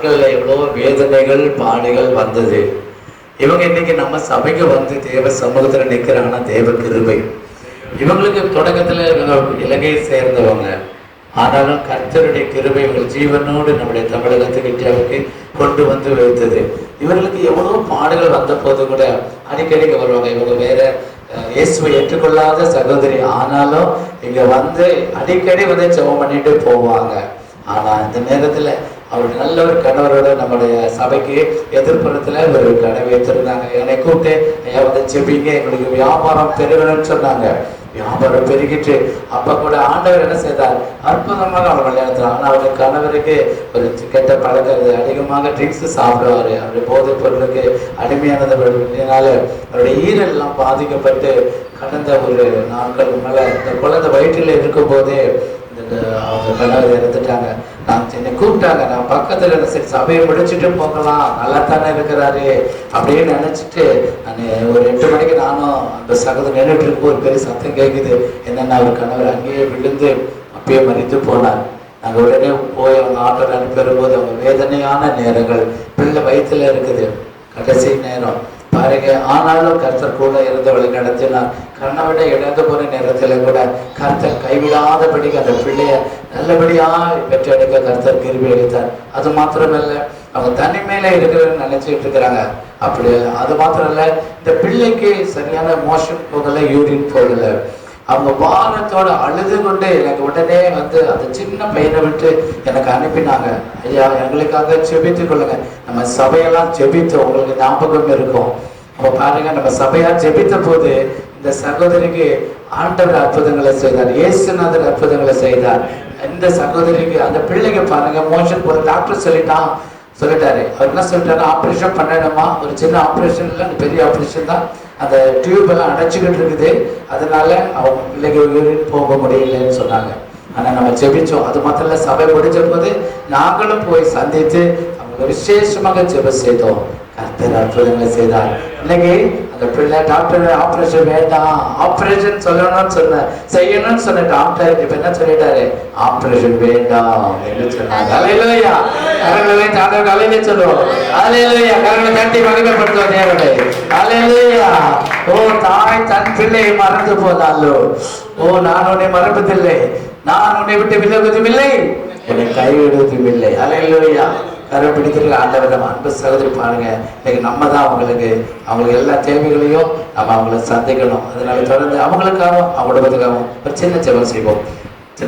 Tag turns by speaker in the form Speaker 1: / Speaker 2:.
Speaker 1: நாட்கள்ல எவ்வளோ வேதனைகள் பாடுகள் வந்தது. இவங்க இன்னைக்கு நம்ம சபைக்கு வந்து தேவ சமூகத்துல நிற்கிறாங்கன்னா தேவ கிருபை. இவங்களுக்கு தொடக்கத்துல இவங்க இலங்கையை சேர்ந்தவங்க, ஆனாலும் கர்த்தருடைய கிருபை இவங்க ஜீவனோடு நம்முடைய தமிழகத்துக்கு இந்தியாவுக்கு கொண்டு வந்து வைத்தது. இவர்களுக்கு எவ்வளவு பாடுகள் வந்த போது கூட அடிக்கடிக்கு வருவாங்க. இவங்க வேற இயேசுவை ஏற்றுக்கொள்ளாத சகோதரி, ஆனாலும் இங்க வந்து அடிக்கடி வந்து ஜெபம் பண்ணிட்டு போவாங்க. ஆனா இந்த நேரத்துல அவருடைய நல்ல ஒரு கணவரோட நம்முடைய சபைக்கு எதிர்ப்புறத்துல ஒரு கடை வைத்திருந்தாங்க. என்னை கூப்பிட்டு ஐயா வந்து செபிங்க, எங்களுக்கு வியாபாரம் பெருகணும்னு சொன்னாங்க. வியாபாரம் பெருகிட்டு அப்ப கூட ஆண்டவர் என்ன செய்தார், அற்புதமாக அவர் விளையாடுறார். ஆனா அவருடைய கணவருக்கு ஒரு கெட்ட பழக்கிறது, அதிகமாக ட்ரிங்க்ஸ் சாப்பிடுவாரு, அவருடைய போதைப் பொருளுக்கு அடிமையானதுனால அவருடைய ஈரல் எல்லாம் பாதிக்கப்பட்டு கடந்த ஒரு நாட்கள் மேல இந்த குழந்தை வயிற்றில் இருக்கும் போதே அவங்க கணவர் இறந்துட்டாங்க. நான் என்னை கூப்பிட்டாங்க, நான் பக்கத்துல சரி சபையை முடிச்சுட்டு போகலாம், நல்லா தானே இருக்கிறாரு அப்படின்னு நினைச்சிட்டு நான் ஒரு 8 மணிக்கு நானும் அந்த சகோதரர் நின்றுட்டு இருக்கும். ஒரு பெரிய சத்தம் கேட்குது. என்னன்னா அவர் கணவர் அங்கேயே விழுந்து அப்பயே மறித்து போனார். நாங்கள் உடனே போய் அவங்க ஆட்டோவில் அனுப்பி வரும்போது அவங்க வேதனையான நேரங்கள், பிள்ளை வயிற்றுல இருக்குது, கடைசி நேரம் பாருங்க. ஆனாலும் கர்த்தர் கூட இருந்து வழி நடத்தினார். கண்ணை விட இழந்து போன நேரத்துல கூட கர்த்தர் கைவிடாதபடிக்கு அந்த பிள்ளைய நல்லபடியா பெற்றெடுக்க கர்த்தர் கிருபை அளித்தார். அது மாத்திரமல்ல, அவங்க தனிமையில இருக்கிறன்னு நினைச்சிட்டு இருக்கிறாங்க. அப்படி அது மாத்திரம் இல்ல, இந்த பிள்ளைக்கு சரியான மோஷன் போகல, யூரின் போகல. அவங்க வாரத்தோட அழுது கொண்டு எனக்கு உடனே வந்து அந்த சின்ன பையனை விட்டு எனக்கு அனுப்பினாங்க. ஐயா எங்களுக்காக செபித்து கொள்ளுங்க. நம்ம சபையெல்லாம் ஜெபித்து உங்களுக்கு ஞாபகம் இருக்கும். அப்ப பாருங்க, நம்ம சபையா ஜெபித்த போது இந்த சகோதரிக்கு ஆண்டவர் அற்புதங்களை செய்தார், இயேசுநாதர் அற்புதங்களை செய்தார். இந்த சகோதரிக்கு அந்த பிள்ளைங்க பாருங்க மோஷன் போற டாக்டர் சொல்லிட்டாரு. அவர் என்ன சொல்லிட்டாரு, ஆப்ரேஷன் பண்ணணுமா, ஒரு சின்ன ஆப்ரேஷன் இல்லை, அந்த பெரிய ஆப்ரேஷன் தான், அந்த டியூப் எல்லாம் அடைச்சிக்கிட்டு இருக்குது, அதனால அவங்க பிள்ளைங்க யூரின் போக முடியலன்னு சொன்னாங்க. ஆனா நம்ம ஜெபிச்சோம். அது மாத்திரம் இல்ல, சபை முடிஞ்ச போது நாங்களும் போய் சந்தித்து அவங்க விசேஷமாக ஜெபம் செய்தோம். கர்த்தர் அற்புதங்களை செய்தார். இன்னைக்கு அந்த பிள்ளை டாக்டர் ஆப்ரேஷன் வேண்டாம், ஆப்ரேஷன் செய்யணும்னு சொன்ன டாக்டர் இப்ப என்ன சொல்லிட்டாரு, ஆப்ரேஷன் வேண்டாம் என்று சொன்னாங்க. அல்லேலூயா, கரங்களை தாங்கள் கலையிலே சொல்லுவோம். அல்லேலூயா, கரங்களை தட்டி மகிமைப்படுத்துவோம் தேவனை. அல்லேலூயா. ஓ தாய் தன் பிள்ளையை மறந்து போனாலோ, ஓ நான் உன்னை மறப்பதில்லை, நான் உன்னை விட்டு விலகுவதும் இல்லை, உன்னை கைவிடுவதும் இல்லை. அல்லேலூயா. கரம் பிடித்திருக்க ஆண்டவர் அன்பு சகோதரி பாருங்க, இன்னைக்கு நம்ம தான் அவங்களுக்கு எல்லா தேவைகளையும் நம்ம அவங்களை சந்திக்கணும். அதனால தொடர்ந்து அவங்களுக்காகவும் அவங்க குடும்பத்துக்காகவும் ஒரு சின்ன ஜெபம் செய்வோம்.